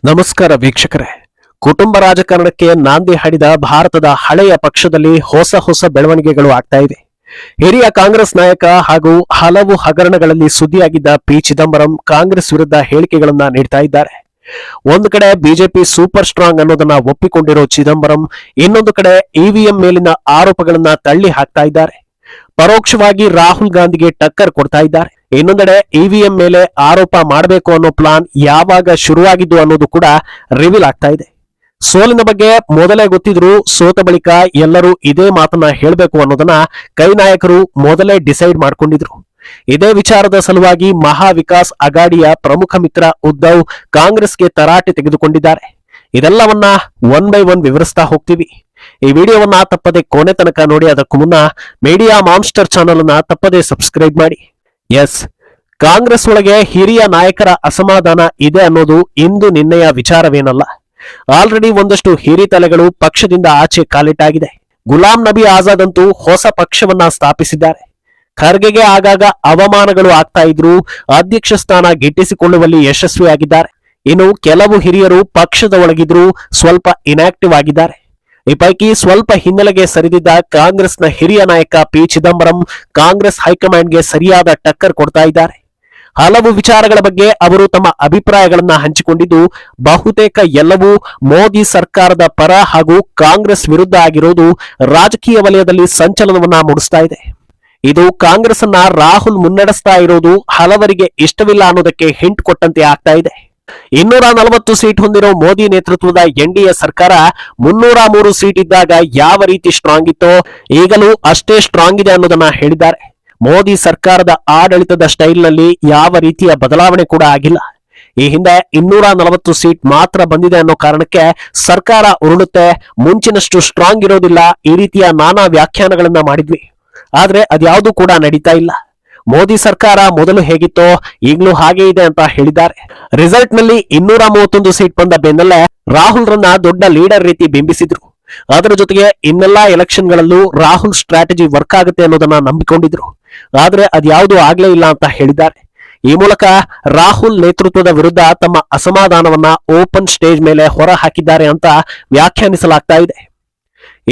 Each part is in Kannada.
ನಮಸ್ಕಾರ ವೀಕ್ಷಕರೇ. ಕುಟುಂಬ ರಾಜಕಾರಣಕ್ಕೆ ನಾಂದಿ ಹಾಡಿದ ಭಾರತದ ಹಳೆಯ ಪಕ್ಷದಲ್ಲಿ ಹೊಸ ಬೆಳವಣಿಗೆಗಳು ಆಗ್ತಾ ಇವೆ. ಹಿರಿಯ ಕಾಂಗ್ರೆಸ್ ನಾಯಕ ಹಾಗೂ ಹಲವು ಹಗರಣಗಳಲ್ಲಿ ಸುದ್ದಿಯಾಗಿದ್ದ ಪಿ ಚಿದಂಬರಂ ಕಾಂಗ್ರೆಸ್ ವಿರುದ್ಧ ಹೇಳಿಕೆಗಳನ್ನ ನೀಡ್ತಾ ಇದ್ದಾರೆ. ಒಂದು ಕಡೆ ಬಿಜೆಪಿ ಸೂಪರ್ ಸ್ಟ್ರಾಂಗ್ ಅನ್ನೋದನ್ನ ಒಪ್ಪಿಕೊಂಡಿರೋ ಚಿದಂಬರಂ ಇನ್ನೊಂದು ಕಡೆ ಇವಿಎಂ ಮೇಲಿನ ಆರೋಪಗಳನ್ನ ತಳ್ಳಿ ಹಾಕ್ತಾ ಇದ್ದಾರೆ. ಪರೋಕ್ಷವಾಗಿ ರಾಹುಲ್ ಗಾಂಧಿಗೆ ಟಕ್ಕರ್ ಕೊಡ್ತಾ ಇದ್ದಾರೆ. ಇನ್ನೊಂದೆಡೆ ಇವಿಎಂ ಮೇಲೆ ಆರೋಪ ಮಾಡಬೇಕು ಅನ್ನೋ ಪ್ಲಾನ್ ಯಾವಾಗ ಶುರುವಾಗಿದ್ದು ಅನ್ನೋದು ಕೂಡ ರಿವೀಲ್ ಆಗ್ತಾ ಇದೆ. ಸೋಲಿನ ಬಗ್ಗೆ ಮೊದಲೇ ಗೊತ್ತಿದ್ರು ಸೋತ ಬಳಿಕ ಎಲ್ಲರೂ ಇದೇ ಮಾತನ್ನ ಹೇಳಬೇಕು ಅನ್ನೋದನ್ನ ಕೈ ನಾಯಕರು ಮೊದಲೇ ಡಿಸೈಡ್ ಮಾಡ್ಕೊಂಡಿದ್ರು. ಇದೇ ವಿಚಾರದ ಸಲುವಾಗಿ ಮಹಾ ವಿಕಾಸ್ ಅಗಾಡಿಯ ಪ್ರಮುಖ ಮಿತ್ರ ಉದ್ಧವ್ ಕಾಂಗ್ರೆಸ್ಗೆ ತರಾಟೆ ತೆಗೆದುಕೊಂಡಿದ್ದಾರೆ. ಇದೆಲ್ಲವನ್ನ ಒನ್ ಬೈ ಒನ್ ವಿವರಿಸ್ತಾ ಹೋಗ್ತೀವಿ. ಈ ವಿಡಿಯೋವನ್ನ ತಪ್ಪದೆ ಕೊನೆ ತನಕ ನೋಡಿ. ಅದಕ್ಕೂ ಮುನ್ನ ಮೀಡಿಯಾ ಮಾನ್ಸ್ಟರ್ ಚಾನೆಲ್ ಅನ್ನ ತಪ್ಪದೆ ಸಬ್ಸ್ಕ್ರೈಬ್ ಮಾಡಿ. ಎಸ್, ಕಾಂಗ್ರೆಸ್ ಒಳಗೆ ಹಿರಿಯ ನಾಯಕರ ಅಸಮಾಧಾನ ಇದೆ ಅನ್ನೋದು ಇಂದು ನಿನ್ನೆಯ ವಿಚಾರವೇನಲ್ಲ. ಆಲ್ರೆಡಿ ಒಂದಷ್ಟು ಹಿರಿತಲೆಗಳು ಪಕ್ಷದಿಂದ ಆಚೆ ಕಾಲಿಟ್ಟಾಗಿದೆ. ಗುಲಾಂ ನಬಿ ಆಜಾದ್ ಅಂತೂ ಹೊಸ ಪಕ್ಷವನ್ನ ಸ್ಥಾಪಿಸಿದ್ದಾರೆ. ಖರ್ಗೆಗೆ ಆಗಾಗ ಅವಮಾನಗಳು ಆಗ್ತಾ ಇದ್ರು ಅಧ್ಯಕ್ಷ ಸ್ಥಾನ ಗಿಟ್ಟಿಸಿಕೊಳ್ಳುವಲ್ಲಿ ಯಶಸ್ವಿಯಾಗಿದ್ದಾರೆ. ಇನ್ನು ಕೆಲವು ಹಿರಿಯರು ಪಕ್ಷದ ಒಳಗಿದ್ರು ಸ್ವಲ್ಪ ಇನ್ಆಕ್ಟಿವ್ ಆಗಿದ್ದಾರೆ. ಈ ಪೈಕಿ ಸ್ವಲ್ಪ ಹಿನ್ನೆಲೆಗೆ ಸರಿದಿದ್ದ ಕಾಂಗ್ರೆಸ್ನ ಹಿರಿಯ ನಾಯಕ ಪಿ ಚಿದಂಬರಂ ಕಾಂಗ್ರೆಸ್ ಹೈಕಮಾಂಡ್ಗೆ ಸರಿಯಾದ ಟಕ್ಕರ್ ಕೊಡ್ತಾ ಇದ್ದಾರೆ. ಹಲವು ವಿಚಾರಗಳ ಬಗ್ಗೆ ಅವರು ತಮ್ಮ ಅಭಿಪ್ರಾಯಗಳನ್ನ ಹಂಚಿಕೊಂಡಿದ್ದು ಬಹುತೇಕ ಎಲ್ಲವೂ ಮೋದಿ ಸರ್ಕಾರದ ಪರ ಹಾಗೂ ಕಾಂಗ್ರೆಸ್ ವಿರುದ್ಧ ಆಗಿರೋದು ರಾಜಕೀಯ ವಲಯದಲ್ಲಿ ಸಂಚಲನವನ್ನ ಮೂಡಿಸ್ತಾ ಇದೆ. ಇದು ಕಾಂಗ್ರೆಸ್ ಅನ್ನ ರಾಹುಲ್ ಮುನ್ನಡೆಸ್ತಾ ಇರೋದು ಹಲವರಿಗೆ ಇಷ್ಟವಿಲ್ಲ ಅನ್ನೋದಕ್ಕೆ ಹಿಂಟ್ ಕೊಟ್ಟಂತೆ ಆಗ್ತಾ ಇದೆ. 240 ಸೀಟ್ ಹೊಂದಿರೋ ಮೋದಿ ನೇತೃತ್ವದ ಎನ್ಡಿಎ ಸರ್ಕಾರ 303 ಸೀಟ್ ಇದ್ದಾಗ ಯಾವ ರೀತಿ ಸ್ಟ್ರಾಂಗ್ ಇತ್ತೋ ಈಗಲೂ ಅಷ್ಟೇ ಸ್ಟ್ರಾಂಗ್ ಇದೆ ಅನ್ನೋದನ್ನ ಹೇಳಿದ್ದಾರೆ. ಮೋದಿ ಸರ್ಕಾರದ ಆಡಳಿತದ ಸ್ಟೈಲ್ನಲ್ಲಿ ಯಾವ ರೀತಿಯ ಬದಲಾವಣೆ ಕೂಡ ಆಗಿಲ್ಲ. ಈ ಹಿಂದೆ 240 ಸೀಟ್ ಮಾತ್ರ ಬಂದಿದೆ ಅನ್ನೋ ಕಾರಣಕ್ಕೆ ಸರ್ಕಾರ ಉರುಳುತ್ತೆ, ಮುಂಚಿನಷ್ಟು ಸ್ಟ್ರಾಂಗ್ ಇರೋದಿಲ್ಲ, ಈ ರೀತಿಯ ನಾನಾ ವ್ಯಾಖ್ಯಾನಗಳನ್ನ ಮಾಡಿದ್ವಿ. ಆದ್ರೆ ಅದ್ಯಾವುದೂ ಕೂಡ ನಡೀತಾ ಇಲ್ಲ. ಮೋದಿ ಸರ್ಕಾರ ಮೊದಲು ಹೇಗಿತ್ತೋ ಈಗಲೂ ಹಾಗೆ ಇದೆ ಅಂತ ಹೇಳಿದ್ದಾರೆ. ರಿಸಲ್ಟ್ ನಲ್ಲಿ 231 ಸೀಟ್ ಬಂದ ಬೆನ್ನಲ್ಲೇ ರಾಹುಲ್ ರನ್ನ ದೊಡ್ಡ ಲೀಡರ್ ರೀತಿ ಬಿಂಬಿಸಿದ್ರು. ಅದರ ಜೊತೆಗೆ ಇನ್ನೆಲ್ಲಾ ಎಲೆಕ್ಷನ್ ಗಳಲ್ಲೂ ರಾಹುಲ್ ಸ್ಟ್ರಾಟಜಿ ವರ್ಕ್ ಆಗುತ್ತೆ ಅನ್ನೋದನ್ನ ನಂಬಿಕೊಂಡಿದ್ರು. ಆದ್ರೆ ಅದ್ಯಾವುದೂ ಆಗ್ಲೇ ಇಲ್ಲ ಅಂತ ಹೇಳಿದ್ದಾರೆ. ಈ ಮೂಲಕ ರಾಹುಲ್ ನೇತೃತ್ವದ ವಿರುದ್ಧ ತಮ್ಮ ಅಸಮಾಧಾನವನ್ನ ಓಪನ್ ಸ್ಟೇಜ್ ಮೇಲೆ ಹೊರ ಹಾಕಿದ್ದಾರೆ ಅಂತ ವ್ಯಾಖ್ಯಾನಿಸಲಾಗ್ತಾ ಇದೆ.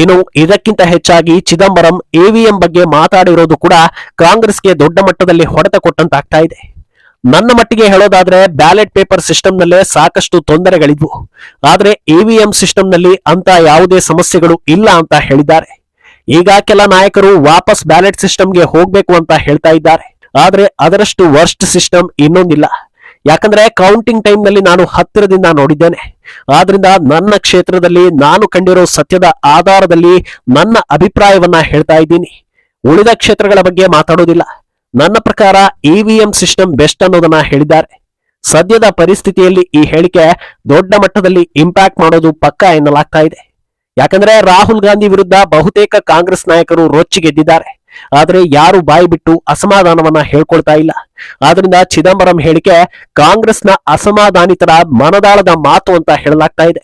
ಇನ್ನು ಇದಕ್ಕಿಂತ ಹೆಚ್ಚಾಗಿ ಚಿದಂಬರಂ ಇವಿಎಂ ಬಗ್ಗೆ ಮಾತಾಡಿರೋದು ಕೂಡ ಕಾಂಗ್ರೆಸ್ಗೆ ದೊಡ್ಡ ಮಟ್ಟದಲ್ಲಿ ಹೊಡೆತ ಕೊಟ್ಟಂತಾಗ್ತಾ ಇದೆ. ನನ್ನ ಮಟ್ಟಿಗೆ ಹೇಳೋದಾದ್ರೆ ಬ್ಯಾಲೆಟ್ ಪೇಪರ್ ಸಿಸ್ಟಮ್ ನಲ್ಲೇ ಸಾಕಷ್ಟು ತೊಂದರೆಗಳಿದ್ವು. ಆದ್ರೆ ಇವಿಎಂ ಸಿಸ್ಟಮ್ ನಲ್ಲಿ ಅಂತ ಯಾವುದೇ ಸಮಸ್ಯೆಗಳು ಇಲ್ಲ ಅಂತ ಹೇಳಿದ್ದಾರೆ. ಈಗ ಕೆಲ ನಾಯಕರು ವಾಪಸ್ ಬ್ಯಾಲೆಟ್ ಸಿಸ್ಟಮ್ಗೆ ಹೋಗ್ಬೇಕು ಅಂತ ಹೇಳ್ತಾ ಇದ್ದಾರೆ. ಆದ್ರೆ ಅದರಷ್ಟು ವರ್ಸ್ಟ್ ಸಿಸ್ಟಮ್ ಇನ್ನೊಂದಿಲ್ಲ. ಯಾಕಂದ್ರೆ ಕೌಂಟಿಂಗ್ ಟೈಮ್ ನಲ್ಲಿ ನಾನು ಹತ್ತಿರದಿಂದ ನೋಡಿದ್ದೇನೆ. ಆದ್ರಿಂದ ನನ್ನ ಕ್ಷೇತ್ರದಲ್ಲಿ ನಾನು ಕಂಡಿರೋ ಸತ್ಯದ ಆಧಾರದಲ್ಲಿ ನನ್ನ ಅಭಿಪ್ರಾಯವನ್ನ ಹೇಳ್ತಾ ಇದ್ದೀನಿ. ಉಳಿದ ಕ್ಷೇತ್ರಗಳ ಬಗ್ಗೆ ಮಾತಾಡೋದಿಲ್ಲ. ನನ್ನ ಪ್ರಕಾರ ಇವಿಎಂ ಸಿಸ್ಟಮ್ ಬೆಸ್ಟ್ ಅನ್ನೋದನ್ನ ಹೇಳಿದ್ದಾರೆ. ಸದ್ಯದ ಪರಿಸ್ಥಿತಿಯಲ್ಲಿ ಈ ಹೇಳಿಕೆ ದೊಡ್ಡ ಮಟ್ಟದಲ್ಲಿ ಇಂಪ್ಯಾಕ್ಟ್ ಮಾಡೋದು ಪಕ್ಕಾ ಎನ್ನಲಾಗ್ತಾ ಇದೆ. ಯಾಕಂದ್ರೆ ರಾಹುಲ್ ಗಾಂಧಿ ವಿರುದ್ಧ ಬಹುತೇಕ ಕಾಂಗ್ರೆಸ್ ನಾಯಕರು ರೊಚ್ಚಿಗೆದ್ದಿದ್ದಾರೆ. ಆದ್ರೆ ಯಾರು ಬಾಯಿ ಬಿಟ್ಟು ಅಸಮಾಧಾನವನ್ನ ಹೇಳ್ಕೊಳ್ತಾ ಇಲ್ಲ. ಆದ್ರಿಂದ ಚಿದಂಬರಂ ಹೇಳಿಕೆ ಕಾಂಗ್ರೆಸ್ನ ಅಸಮಾಧಾನಿತರ ಮನದಾಳದ ಮಾತು ಅಂತ ಹೇಳಲಾಗ್ತಾ ಇದೆ.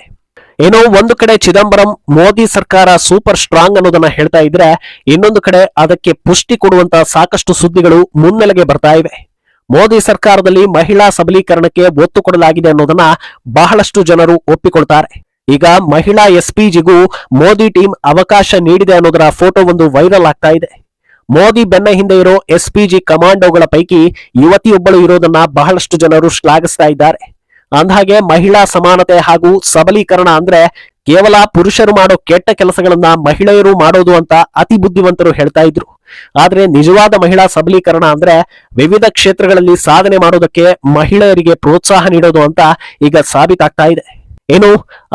ಏನೋ ಒಂದು ಕಡೆ ಚಿದಂಬರಂ ಮೋದಿ ಸರ್ಕಾರ ಸೂಪರ್ ಸ್ಟ್ರಾಂಗ್ ಅನ್ನೋದನ್ನ ಹೇಳ್ತಾ ಇದ್ರೆ, ಇನ್ನೊಂದು ಕಡೆ ಅದಕ್ಕೆ ಪುಷ್ಟಿ ಕೊಡುವಂತ ಸಾಕಷ್ಟು ಸುದ್ದಿಗಳು ಮುನ್ನೆಲೆಗೆ ಬರ್ತಾ ಇವೆ. ಮೋದಿ ಸರ್ಕಾರದಲ್ಲಿ ಮಹಿಳಾ ಸಬಲೀಕರಣಕ್ಕೆ ಒತ್ತು ಕೊಡಲಾಗಿದೆ ಅನ್ನೋದನ್ನ ಬಹಳಷ್ಟು ಜನರು ಒಪ್ಪಿಕೊಳ್ತಾರೆ. ಈಗ ಮಹಿಳಾ ಎಸ್ಪಿಜಿಗೂ ಮೋದಿ ಟೀಮ್ ಅವಕಾಶ ನೀಡಿದೆ ಅನ್ನೋದರ ಫೋಟೋ ಒಂದು ವೈರಲ್ ಆಗ್ತಾ ಇದೆ. ಮೋದಿ ಬೆನ್ನ ಹಿಂದೆ ಇರೋ ಎಸ್ಪಿಜಿ ಕಮಾಂಡೋಗಳ ಪೈಕಿ ಯುವತಿಯೊಬ್ಬಳು ಇರೋದನ್ನ ಬಹಳಷ್ಟು ಜನರು ಶ್ಲಾಘಿಸ್ತಾ ಇದ್ದಾರೆ. ಅಂದಹಾಗೆ ಮಹಿಳಾ ಸಮಾನತೆ ಹಾಗೂ ಸಬಲೀಕರಣ ಅಂದ್ರೆ ಕೇವಲ ಪುರುಷರು ಮಾಡೋ ಕೆಟ್ಟ ಕೆಲಸಗಳನ್ನ ಮಹಿಳೆಯರು ಮಾಡೋದು ಅಂತ ಅತಿ ಬುದ್ಧಿವಂತರು ಹೇಳ್ತಾ ಇದ್ರು. ಆದ್ರೆ ನಿಜವಾದ ಮಹಿಳಾ ಸಬಲೀಕರಣ ಅಂದ್ರೆ ವಿವಿಧ ಕ್ಷೇತ್ರಗಳಲ್ಲಿ ಸಾಧನೆ ಮಾಡೋದಕ್ಕೆ ಮಹಿಳೆಯರಿಗೆ ಪ್ರೋತ್ಸಾಹ ನೀಡೋದು ಅಂತ ಈಗ ಸಾಬೀತಾಗ್ತಾ ಇದೆ. ಏನು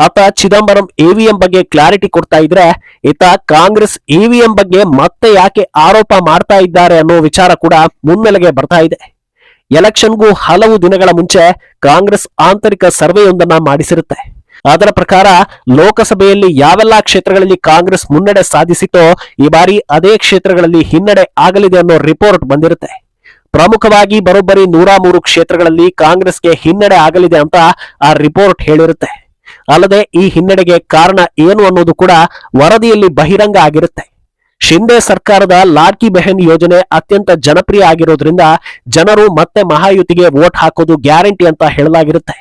ಆತ ಚಿದಂಬರಂ ಇವಿಎಂ ಬಗ್ಗೆ ಕ್ಲಾರಿಟಿ ಕೊಡ್ತಾ ಇದ್ರೆ, ಈತ ಕಾಂಗ್ರೆಸ್ ಇವಿಎಂ ಬಗ್ಗೆ ಮತ್ತೆ ಯಾಕೆ ಆರೋಪ ಮಾಡ್ತಾ ಇದ್ದಾರೆ ಅನ್ನೋ ವಿಚಾರ ಕೂಡ ಮುನ್ನೆಲೆಗೆ ಬರ್ತಾ ಇದೆ. ಎಲೆಕ್ಷನ್ಗೂ ಹಲವು ದಿನಗಳ ಮುಂಚೆ ಕಾಂಗ್ರೆಸ್ ಆಂತರಿಕ ಸರ್ವೆಯೊಂದನ್ನ ಮಾಡಿಸಿರುತ್ತೆ. ಅದರ ಪ್ರಕಾರ ಲೋಕಸಭೆಯಲ್ಲಿ ಯಾವೆಲ್ಲಾ ಕ್ಷೇತ್ರಗಳಲ್ಲಿ ಕಾಂಗ್ರೆಸ್ ಮುನ್ನಡೆ ಸಾಧಿಸಿತೋ ಈ ಬಾರಿ ಅದೇ ಕ್ಷೇತ್ರಗಳಲ್ಲಿ ಹಿನ್ನಡೆ ಆಗಲಿದೆ ಅನ್ನೋ ರಿಪೋರ್ಟ್ ಬಂದಿರುತ್ತೆ. ಪ್ರಮುಖವಾಗಿ ಬರೋಬ್ಬರಿ 103 ಕ್ಷೇತ್ರಗಳಲ್ಲಿ ಕಾಂಗ್ರೆಸ್ಗೆ ಹಿನ್ನಡೆ ಆಗಲಿದೆ ಅಂತ ಆ ರಿಪೋರ್ಟ್ ಹೇಳಿರುತ್ತೆ. ಅಲ್ಲದೆ ಈ ಹಿನ್ನಡೆಗೆ ಕಾರಣ ಏನು ಅನ್ನೋದು ಕೂಡ ವರದಿಯಲ್ಲಿ ಬಹಿರಂಗ ಆಗಿರುತ್ತೆ. ಶಿಂದೆ ಸರ್ಕಾರದ ಲಾಡ್ಕಿ ಬೆಹನ್ ಯೋಜನೆ ಅತ್ಯಂತ ಜನಪ್ರಿಯ ಆಗಿರೋದ್ರಿಂದ ಜನರು ಮತ್ತೆ ಮಹಾಯುತಿಗೆ ವೋಟ್ ಹಾಕೋದು ಗ್ಯಾರಂಟಿ ಅಂತ ಹೇಳಲಾಗಿರುತ್ತೆ.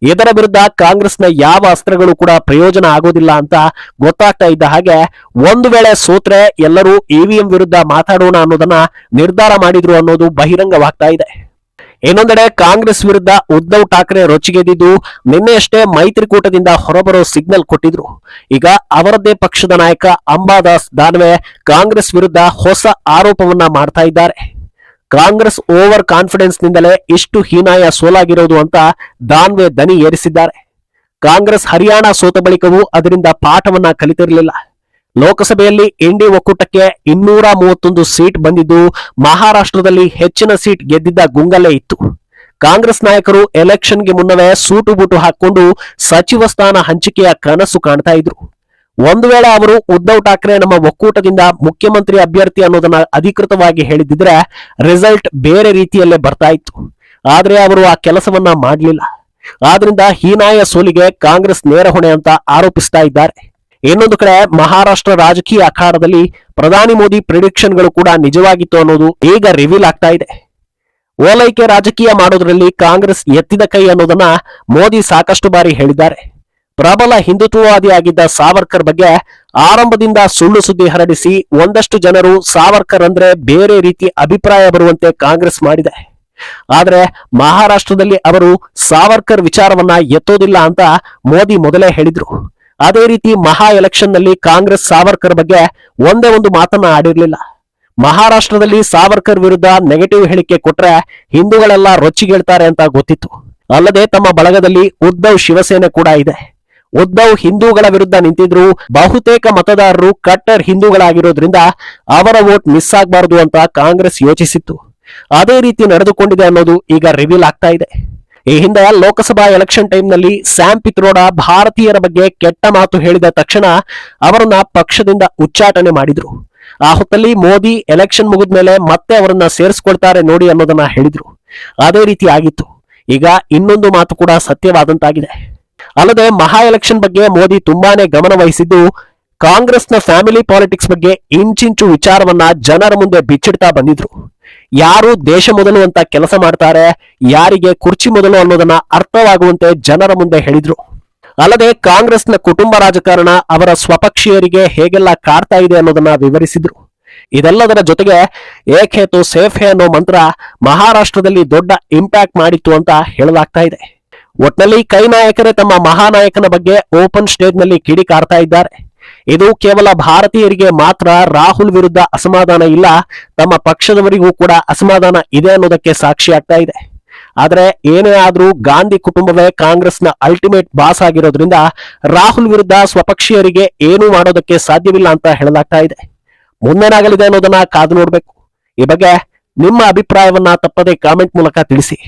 ಇದರ ವಿರುದ್ಧ ಕಾಂಗ್ರೆಸ್ನ ಯಾವ ಅಸ್ತ್ರಗಳು ಕೂಡ ಪ್ರಯೋಜನ ಆಗೋದಿಲ್ಲ ಅಂತ ಗೊತ್ತಾಗ್ತಾ ಇದ್ದ ಹಾಗೆ ಒಂದು ವೇಳೆ ಸೋತ್ರೆ ಎಲ್ಲರೂ ಇವಿಎಂ ವಿರುದ್ಧ ಮಾತಾಡೋಣ ಅನ್ನೋದನ್ನ ನಿರ್ಧಾರ ಮಾಡಿದ್ರು ಅನ್ನೋದು ಬಹಿರಂಗವಾಗ್ತಾ ಇದೆ. ಇನ್ನೊಂದೆಡೆ ಕಾಂಗ್ರೆಸ್ ವಿರುದ್ಧ ಉದ್ಧವ್ ಠಾಕ್ರೆ ರೊಚ್ಚಿಗೆದ್ದಿದ್ದು ನಿನ್ನೆಯಷ್ಟೇ ಮೈತ್ರಿಕೂಟದಿಂದ ಹೊರಬರೋ ಸಿಗ್ನಲ್ ಕೊಟ್ಟಿದ್ರು. ಈಗ ಅವರದ್ದೇ ಪಕ್ಷದ ನಾಯಕ ಅಂಬಾದಾಸ್ ದಾನ್ವೆ ಕಾಂಗ್ರೆಸ್ ವಿರುದ್ಧ ಹೊಸ ಆರೋಪವನ್ನ ಮಾಡ್ತಾ ಇದ್ದಾರೆ. ಕಾಂಗ್ರೆಸ್ ಓವರ್ ಕಾನ್ಫಿಡೆನ್ಸ್ ನಿಂದಲೇ ಇಷ್ಟು ಹೀನಾಯ ಸೋಲಾಗಿರೋದು ಅಂತ ದಾನ್ವೆ ದನಿ ಏರಿಸಿದ್ದಾರೆ. ಕಾಂಗ್ರೆಸ್ ಹರಿಯಾಣ ಸೋತ ಬಳಿಕವೂ ಅದರಿಂದ ಪಾಠವನ್ನ ಕಲಿತಿರಲಿಲ್ಲ. ಲೋಕಸಭೆಯಲ್ಲಿ ಇಂಡಿ ಒಕ್ಕೂಟಕ್ಕೆ 231 ಸೀಟ್ ಬಂದಿದ್ದು ಮಹಾರಾಷ್ಟ್ರದಲ್ಲಿ ಹೆಚ್ಚಿನ ಸೀಟ್ ಗೆದ್ದಿದ್ದ ಗುಂಗಲ್ಲೇ ಇತ್ತು. ಕಾಂಗ್ರೆಸ್ ನಾಯಕರು ಎಲೆಕ್ಷನ್ಗೆ ಮುನ್ನವೇ ಸೂಟು ಬೂಟು ಹಾಕೊಂಡು ಸಚಿವ ಸ್ಥಾನ ಹಂಚಿಕೆಯ ಕನಸು ಕಾಣ್ತಾ ಇದ್ರು. ಒಂದು ವೇಳೆ ಅವರು ಉದ್ಧವ್ ಠಾಕ್ರೆ ನಮ್ಮ ಒಕ್ಕೂಟದಿಂದ ಮುಖ್ಯಮಂತ್ರಿ ಅಭ್ಯರ್ಥಿ ಅನ್ನೋದನ್ನ ಅಧಿಕೃತವಾಗಿ ಹೇಳಿದಿದ್ರೆ ರಿಸಲ್ಟ್ ಬೇರೆ ರೀತಿಯಲ್ಲೇ ಬರ್ತಾ ಇತ್ತು. ಆದ್ರೆ ಅವರು ಆ ಕೆಲಸವನ್ನ ಮಾಡಲಿಲ್ಲ. ಆದ್ರಿಂದ ಹೀನಾಯ ಸೋಲಿಗೆ ಕಾಂಗ್ರೆಸ್ ನೇರ ಹೊಣೆ ಅಂತ ಆರೋಪಿಸ್ತಾ ಇದ್ದಾರೆ. ಇನ್ನೊಂದು ಕಡೆ ಮಹಾರಾಷ್ಟ್ರ ರಾಜಕೀಯ ಅಖಾಡದಲ್ಲಿ ಪ್ರಧಾನಿ ಮೋದಿ ಪ್ರಿಡಿಕ್ಷನ್ಗಳು ಕೂಡ ನಿಜವಾಗಿತ್ತು ಅನ್ನೋದು ಈಗ ರಿವೀಲ್ ಆಗ್ತಾ ಇದೆ. ಓಲೈಕೆ ರಾಜಕೀಯ ಮಾಡೋದ್ರಲ್ಲಿ ಕಾಂಗ್ರೆಸ್ ಎತ್ತಿದ ಕೈ ಅನ್ನೋದನ್ನ ಮೋದಿ ಸಾಕಷ್ಟು ಬಾರಿ ಹೇಳಿದ್ದಾರೆ. ಪ್ರಬಲ ಹಿಂದುತ್ವವಾದಿಯಾಗಿದ್ದ ಸಾವರ್ಕರ್ ಬಗ್ಗೆ ಆರಂಭದಿಂದ ಸುಳ್ಳು ಸುದ್ದಿ ಹರಡಿಸಿ ಒಂದಷ್ಟು ಜನರು ಸಾವರ್ಕರ್ ಅಂದ್ರೆ ಬೇರೆ ರೀತಿ ಅಭಿಪ್ರಾಯ ಬರುವಂತೆ ಕಾಂಗ್ರೆಸ್ ಮಾಡಿದೆ. ಆದ್ರೆ ಮಹಾರಾಷ್ಟ್ರದಲ್ಲಿ ಅವರು ಸಾವರ್ಕರ್ ವಿಚಾರವನ್ನ ಎತ್ತೋದಿಲ್ಲ ಅಂತ ಮೋದಿ ಮೊದಲೇ ಹೇಳಿದ್ರು. ಅದೇ ರೀತಿ ಮಹಾ ಎಲೆಕ್ಷನ್ ನಲ್ಲಿ ಕಾಂಗ್ರೆಸ್ ಸಾವರ್ಕರ್ ಬಗ್ಗೆ ಒಂದೇ ಒಂದು ಮಾತನ್ನ ಆಡಿರ್ಲಿಲ್ಲ. ಮಹಾರಾಷ್ಟ್ರದಲ್ಲಿ ಸಾವರ್ಕರ್ ವಿರುದ್ಧ ನೆಗೆಟಿವ್ ಹೇಳಿಕೆ ಕೊಟ್ರೆ ಹಿಂದೂಗಳೆಲ್ಲ ರೊಚ್ಚಿಗೇಳ್ತಾರೆ ಅಂತ ಗೊತ್ತಿತ್ತು. ಅಲ್ಲದೆ ತಮ್ಮ ಬಳಗದಲ್ಲಿ ಉದ್ಧವ್ ಶಿವಸೇನೆ ಕೂಡ ಇದೆ. ಉದ್ಧವ್ ಹಿಂದೂಗಳ ವಿರುದ್ಧ ನಿಂತಿದ್ರು ಬಹುತೇಕ ಮತದಾರರು ಕಟ್ಟರ್ ಹಿಂದೂಗಳಾಗಿರೋದ್ರಿಂದ ಅವರ ವೋಟ್ ಮಿಸ್ ಆಗಬಾರದು ಅಂತ ಕಾಂಗ್ರೆಸ್ ಯೋಚಿಸಿತ್ತು. ಅದೇ ರೀತಿ ನಡೆದುಕೊಂಡಿದೆ ಅನ್ನೋದು ಈಗ ರಿವೀಲ್ ಆಗ್ತಾ ಇದೆ. ಈ ಹಿಂದೆ ಲೋಕಸಭಾ ಎಲೆಕ್ಷನ್ ಟೈಮ್ ನಲ್ಲಿ ಸ್ಯಾಮ್ ಪಿತ್ರೋಡ ಭಾರತೀಯರ ಬಗ್ಗೆ ಕೆಟ್ಟ ಮಾತು ಹೇಳಿದ ತಕ್ಷಣ ಅವರನ್ನ ಪಕ್ಷದಿಂದ ಉಚ್ಚಾಟನೆ ಮಾಡಿದ್ರು. ಆ ಹೊತ್ತಲ್ಲಿ ಮೋದಿ ಎಲೆಕ್ಷನ್ ಮುಗಿದ್ಮೇಲೆ ಮತ್ತೆ ಅವರನ್ನ ಸೇರಿಸ್ಕೊಳ್ತಾರೆ ನೋಡಿ ಅನ್ನೋದನ್ನ ಹೇಳಿದ್ರು. ಅದೇ ರೀತಿ ಆಗಿತ್ತು. ಈಗ ಇನ್ನೊಂದು ಮಾತು ಕೂಡ ಸತ್ಯವಾದಂತಾಗಿದೆ. ಅಲ್ಲದೆ ಮಹಾ ಎಲೆಕ್ಷನ್ ಬಗ್ಗೆ ಮೋದಿ ತುಂಬಾನೇ ಗಮನ ವಹಿಸಿದ್ದು ಕಾಂಗ್ರೆಸ್ನ ಫ್ಯಾಮಿಲಿ ಪಾಲಿಟಿಕ್ಸ್ ಬಗ್ಗೆ ಇಂಚಿಂಚು ವಿಚಾರವನ್ನ ಜನರ ಮುಂದೆ ಬಿಚ್ಚಿಡ್ತಾ ಬಂದಿದ್ರು. ಯಾರು ದೇಶ ಮೊದಲು ಅಂತ ಕೆಲಸ ಮಾಡ್ತಾರೆ, ಯಾರಿಗೆ ಕುರ್ಚಿ ಮೊದಲು ಅನ್ನೋದನ್ನ ಅರ್ಥವಾಗುವಂತೆ ಜನರ ಮುಂದೆ ಹೇಳಿದ್ರು. ಅಲ್ಲದೆ ಕಾಂಗ್ರೆಸ್ನ ಕುಟುಂಬ ರಾಜಕಾರಣ ಅವರ ಸ್ವಪಕ್ಷೀಯರಿಗೆ ಹೇಗೆಲ್ಲ ಕಾಡ್ತಾ ಇದೆ ಅನ್ನೋದನ್ನ ವಿವರಿಸಿದ್ರು. ಇದೆಲ್ಲದರ ಜೊತೆಗೆ ಏಕ್ ಹೇ ತೋ ಸೇಫ್ ಹೇ ಅನ್ನೋ ಮಂತ್ರ ಮಹಾರಾಷ್ಟ್ರದಲ್ಲಿ ದೊಡ್ಡ ಇಂಪ್ಯಾಕ್ಟ್ ಮಾಡಿತ್ತು ಅಂತ ಹೇಳಲಾಗ್ತಾ ಇದೆ. ಒಟ್ನಲ್ಲಿ ಕೈ ನಾಯಕರೇ ತಮ್ಮ ಮಹಾನಾಯಕನ ಬಗ್ಗೆ ಓಪನ್ ಸ್ಟೇಜ್ ನಲ್ಲಿ ಕಿಡಿಕಾರ್ತಾ ಇದ್ದಾರೆ. ಇದು ಕೇವಲ ಭಾರತೀಯರಿಗೆ ಮಾತ್ರ ರಾಹುಲ್ ವಿರುದ್ಧ ಅಸಮಾಧಾನ ಇಲ್ಲ, ತಮ್ಮ ಪಕ್ಷದವರಿಗೂ ಕೂಡ ಅಸಮಾಧಾನ ಇದೆ ಅನ್ನೋದಕ್ಕೆ ಸಾಕ್ಷಿ ಆಗ್ತಾ ಇದೆ. ಆದ್ರೆ ಏನೇ ಆದ್ರೂ ಗಾಂಧಿ ಕುಟುಂಬವೇ ಕಾಂಗ್ರೆಸ್ನ ಅಲ್ಟಿಮೇಟ್ ಬಾಸ್ ಆಗಿರೋದ್ರಿಂದ ರಾಹುಲ್ ವಿರುದ್ಧ ಸ್ವಪಕ್ಷೀಯರಿಗೆ ಏನೂ ಮಾಡೋದಕ್ಕೆ ಸಾಧ್ಯವಿಲ್ಲ ಅಂತ ಹೇಳಲಾಗ್ತಾ ಇದೆ. ಮುಂದೇನಾಗಲಿದೆ ಅನ್ನೋದನ್ನ ಕಾದು ನೋಡ್ಬೇಕು. ಈ ಬಗ್ಗೆ ನಿಮ್ಮ ಅಭಿಪ್ರಾಯವನ್ನ ತಪ್ಪದೆ ಕಾಮೆಂಟ್ ಮೂಲಕ ತಿಳಿಸಿ.